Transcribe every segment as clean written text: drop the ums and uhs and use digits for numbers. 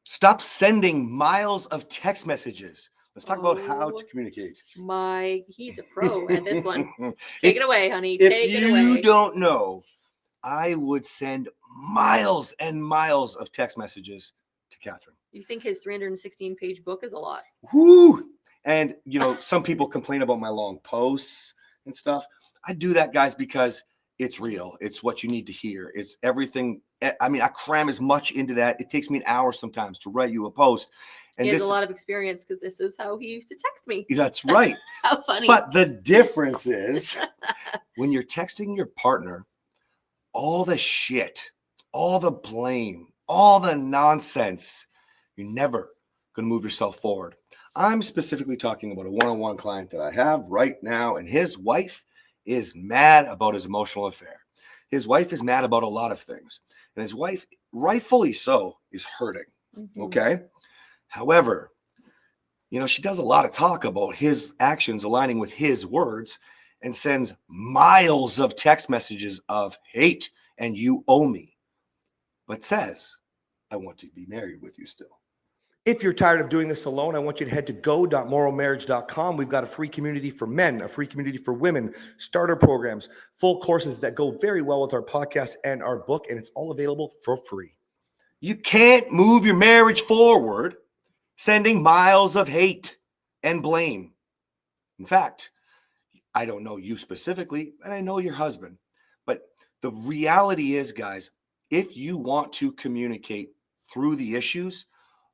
Stop sending miles of text messages. Let's talk about how to communicate. He's a pro at this one. Take it away, honey. Take it away. If you don't know, I would send miles and miles of text messages to Kathryn. You think his 316-page book is a lot? Whoo! And, some people complain about my long posts and stuff. I do that, guys, because it's real. It's what you need to hear. It's everything. I mean, I cram as much into that. It takes me an hour sometimes to write you a post. And he has a lot of experience because this is how he used to text me. That's right. How funny. But the difference is when you're texting your partner, all the shit, all the blame, all the nonsense, you're never going to move yourself forward. I'm specifically talking about a one-on-one client that I have right now, and his wife is mad about his emotional affair. His wife is mad about a lot of things, and his wife, rightfully so, is hurting. Mm-hmm. Okay? However, she does a lot of talk about his actions aligning with his words and sends miles of text messages of hate and you owe me, but says, I want to be married with you still. If you're tired of doing this alone, I want you to head to go.morrowmarriage.com. We've got a free community for men, a free community for women, starter programs, full courses that go very well with our podcast and our book, and it's all available for free. You can't move your marriage forward sending miles of hate and blame. In fact, I don't know you specifically, and I know your husband, but the reality is, guys, if you want to communicate through the issues,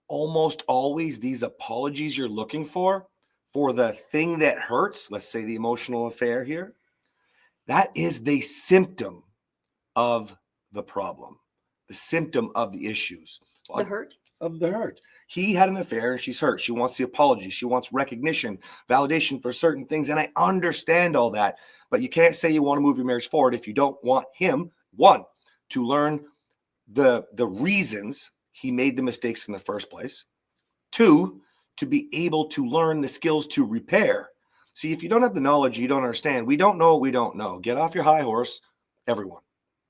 almost always these apologies you're looking for the thing that hurts, let's say the emotional affair here, that is the symptom of the problem, the symptom of the issues. The hurt? Of the hurt. He had an affair and she's hurt. She wants the apology. She wants recognition, validation for certain things. And I understand all that, but you can't say you want to move your marriage forward if you don't want him, one, to learn the reasons he made the mistakes in the first place. Two, to be able to learn the skills to repair. See, if you don't have the knowledge, you don't understand. We don't know what we don't know. Get off your high horse, everyone.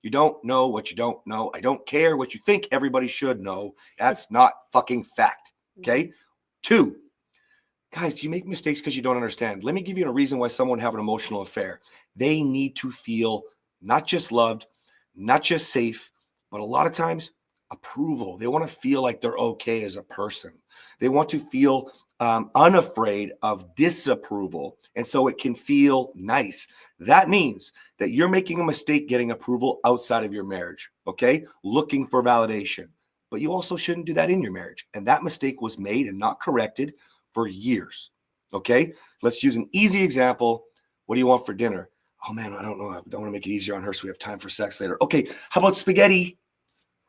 You don't know what you don't know. I don't care what you think everybody should know. That's not fucking fact. Okay? Two, guys, do you make mistakes because you don't understand? Let me give you a reason why someone have an emotional affair. They need to feel not just loved, not just safe, but a lot of times approval. They want to feel like they're okay as a person. They want to feel unafraid of disapproval. And so it can feel nice. That means that you're making a mistake getting approval outside of your marriage, okay? Looking for validation. But you also shouldn't do that in your marriage. And that mistake was made and not corrected for years, okay? Let's use an easy example. What do you want for dinner? Oh, man, I don't know. I don't want to make it easier on her so we have time for sex later. Okay, how about spaghetti,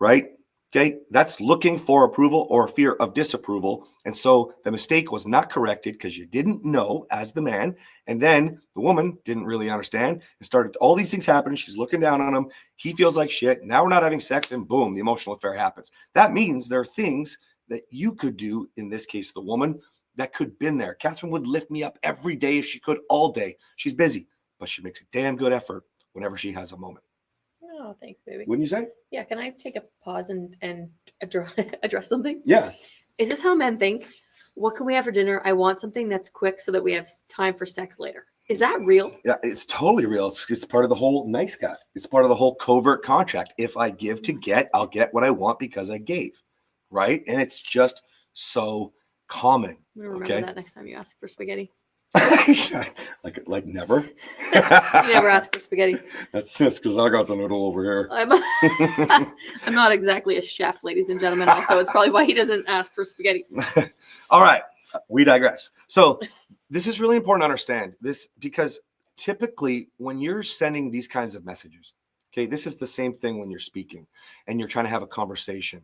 right? Okay, that's looking for approval or fear of disapproval. And so the mistake was not corrected because you didn't know as the man. And then the woman didn't really understand and started all these things happening. She's looking down on him. He feels like shit. Now we're not having sex and boom, the emotional affair happens. That means there are things that you could do, in this case, the woman, that could have been there. Kathryn would lift me up every day if she could, all day. She's busy, but she makes a damn good effort whenever she has a moment. Oh, thanks, baby. Wouldn't you say? Yeah. Can I take a pause and address something? Yeah. Is this how men think? What can we have for dinner? I want something that's quick so that we have time for sex later. Is that real? Yeah, it's totally real. It's part of the whole nice guy. It's part of the whole covert contract. If I give to get, I'll get what I want because I gave, right? And it's just so common. I'm going to remember that next time you ask for spaghetti. like never. You never ask for spaghetti. That's because I got the noodle over here. I'm not exactly a chef, ladies and gentlemen. Also, it's probably why he doesn't ask for spaghetti. All right, we digress. So this is really important to understand this because typically when you're sending these kinds of messages, okay, this is the same thing when you're speaking and you're trying to have a conversation.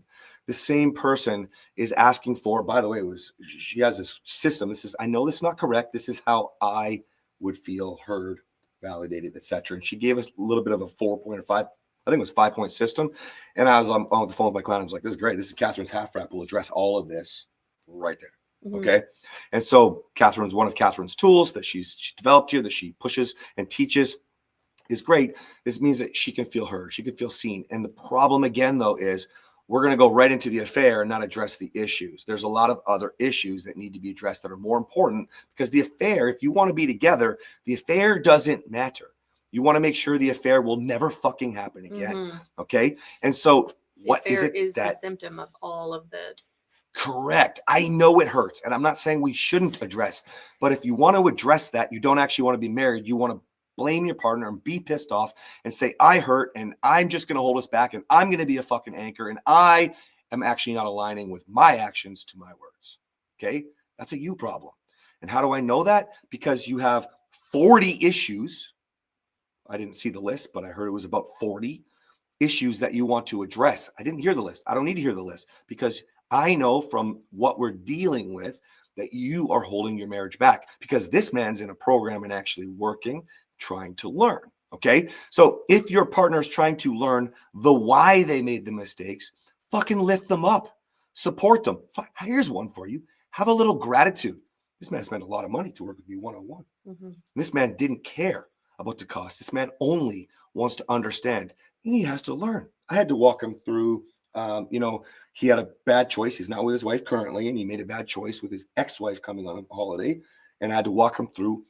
The same person is asking for, by the way, she has this system. I know this is not correct. This is how I would feel heard, validated, etc. And she gave us a little bit of a 4-point or 5, I think it was 5-point system. And I was on the phone with my client. I was like, this is great. This is Kathryn's half wrap. We'll address all of this right there. Mm-hmm. Okay. And so Kathryn's one of Kathryn's tools that she's developed here that she pushes and teaches is great. This means that she can feel heard. She can feel seen. And the problem again, though, is we're going to go right into the affair and not address the issues. There's a lot of other issues that need to be addressed that are more important, because the affair, if you want to be together, the affair doesn't matter. You want to make sure the affair will never fucking happen again. Mm-hmm. Okay. And so what The is affair it is the that symptom of all of the. Correct. I know it hurts, and I'm not saying we shouldn't address, but if you want to address that, you don't actually want to be married. You want to blame your partner and be pissed off and say, I hurt and I'm just going to hold us back and I'm going to be a fucking anchor and I am actually not aligning with my actions to my words. Okay. That's a you problem. And how do I know that? Because you have 40 issues. I didn't see the list, but I heard it was about 40 issues that you want to address. I didn't hear the list. I don't need to hear the list, because I know from what we're dealing with that you are holding your marriage back, because this man's in a program and actually working, trying to learn. Okay. So if your partner is trying to learn the why they made the mistakes, fucking lift them up, support them. Here's one for you. Have a little gratitude. This man spent a lot of money to work with you one-on-one. Mm-hmm. This man didn't care about the cost. This man only wants to understand. He has to learn. I had to walk him through, he had a bad choice. He's not with his wife currently, and he made a bad choice with his ex-wife coming on a holiday. And I had to walk him through,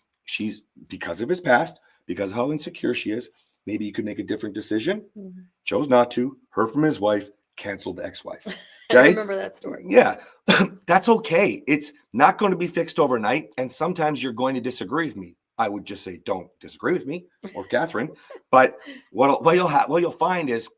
because of his past, because of how insecure she is, maybe you could make a different decision. Mm-hmm. Chose not to, heard from his wife, canceled the ex-wife. I Okay? remember that story. Yeah, that's okay. It's not going to be fixed overnight. And sometimes you're going to disagree with me. I would just say, don't disagree with me or Kathryn. But what you'll find is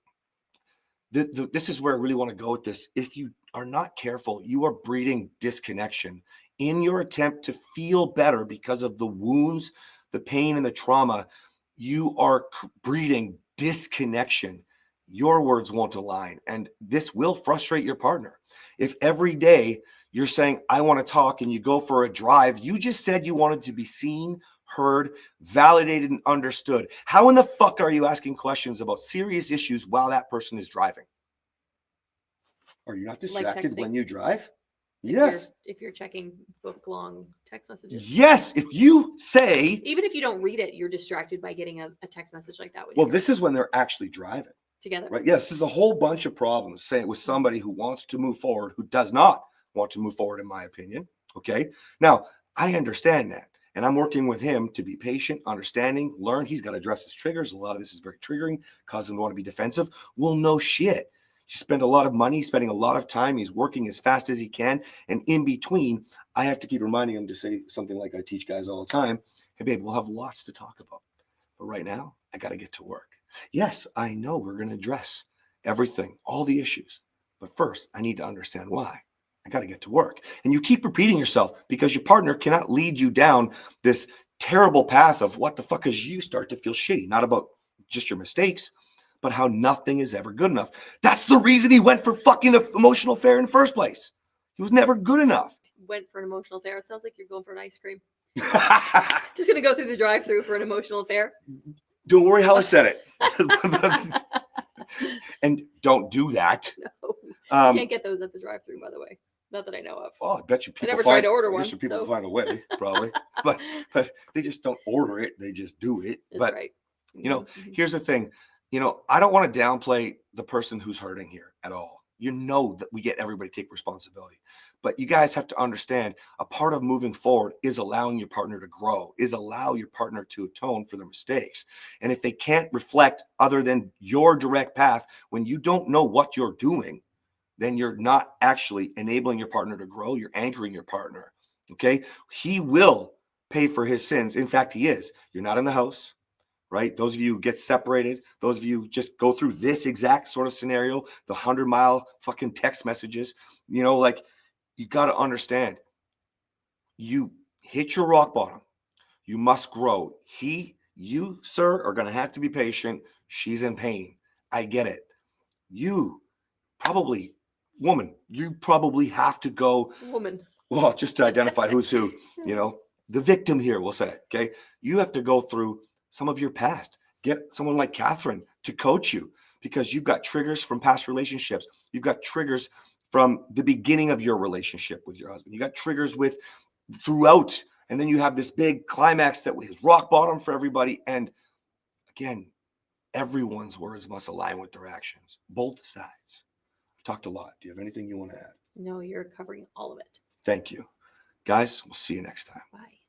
this is where I really want to go with this. If you are not careful, you are breeding disconnection in your attempt to feel better because of the wounds, the pain, and the trauma. You are breeding disconnection. Your words won't align, and this will frustrate your partner. If every day you're saying, I want to talk, and you go for a drive, you just said you wanted to be seen, heard, validated, and understood. How in the fuck are you asking questions about serious issues while that person is driving? Are you not distracted when you drive? Yes. If you're checking book long text messages. Yes. If you say, even if you don't read it, you're distracted by getting a text message like that. Well, this is when they're actually driving. Together. Right. Yes. There's a whole bunch of problems, say it with somebody who wants to move forward, who does not want to move forward, in my opinion. Okay. Now, I understand that. And I'm working with him to be patient, understanding, learn. He's got to address his triggers. A lot of this is very triggering, causes him to want to be defensive. Well, no shit. You spend a lot of money, spending a lot of time. He's working as fast as he can. And in between, I have to keep reminding him to say something like I teach guys all the time. Hey, babe, we'll have lots to talk about. But right now, I got to get to work. Yes, I know we're going to address everything, all the issues. But first, I need to understand why. I got to get to work. And you keep repeating yourself because your partner cannot lead you down this terrible path of what the fuck as you start to feel shitty, not about just your mistakes, but how nothing is ever good enough. That's the reason he went for fucking an emotional affair in the first place. He was never good enough. Went for an emotional affair. It sounds like you're going for an ice cream. Just going to go through the drive-thru for an emotional affair. Don't worry how I said it. And don't do that. No. You can't get those at the drive-thru, by the way. Not that I know of. Oh, I bet you people I never tried to order one. People find a way, probably. but they just don't order it. They just do it. That's but right. Here's the thing. I don't want to downplay the person who's hurting here at all. You know that we get everybody to take responsibility. But you guys have to understand, a part of moving forward is allowing your partner to grow, is allow your partner to atone for their mistakes. And if they can't reflect other than your direct path, when you don't know what you're doing, then you're not actually enabling your partner to grow. You're anchoring your partner. Okay. He will pay for his sins. In fact, he is. You're not in the house, right? Those of you who get separated, those of you who just go through this exact sort of scenario, the 100-mile fucking text messages, you got to understand, you hit your rock bottom. You must grow. You, sir, are going to have to be patient. She's in pain. I get it. Woman, you probably have to go. Woman. Well, just to identify who's who, the victim here, we'll say, okay? You have to go through some of your past. Get someone like Kathryn to coach you, because you've got triggers from past relationships. You've got triggers from the beginning of your relationship with your husband. You got triggers throughout, and then you have this big climax that is rock bottom for everybody. And again, everyone's words must align with their actions, both sides. I've talked a lot. Do you have anything you want to add? No, you're covering all of it. Thank you. Guys, we'll see you next time. Bye.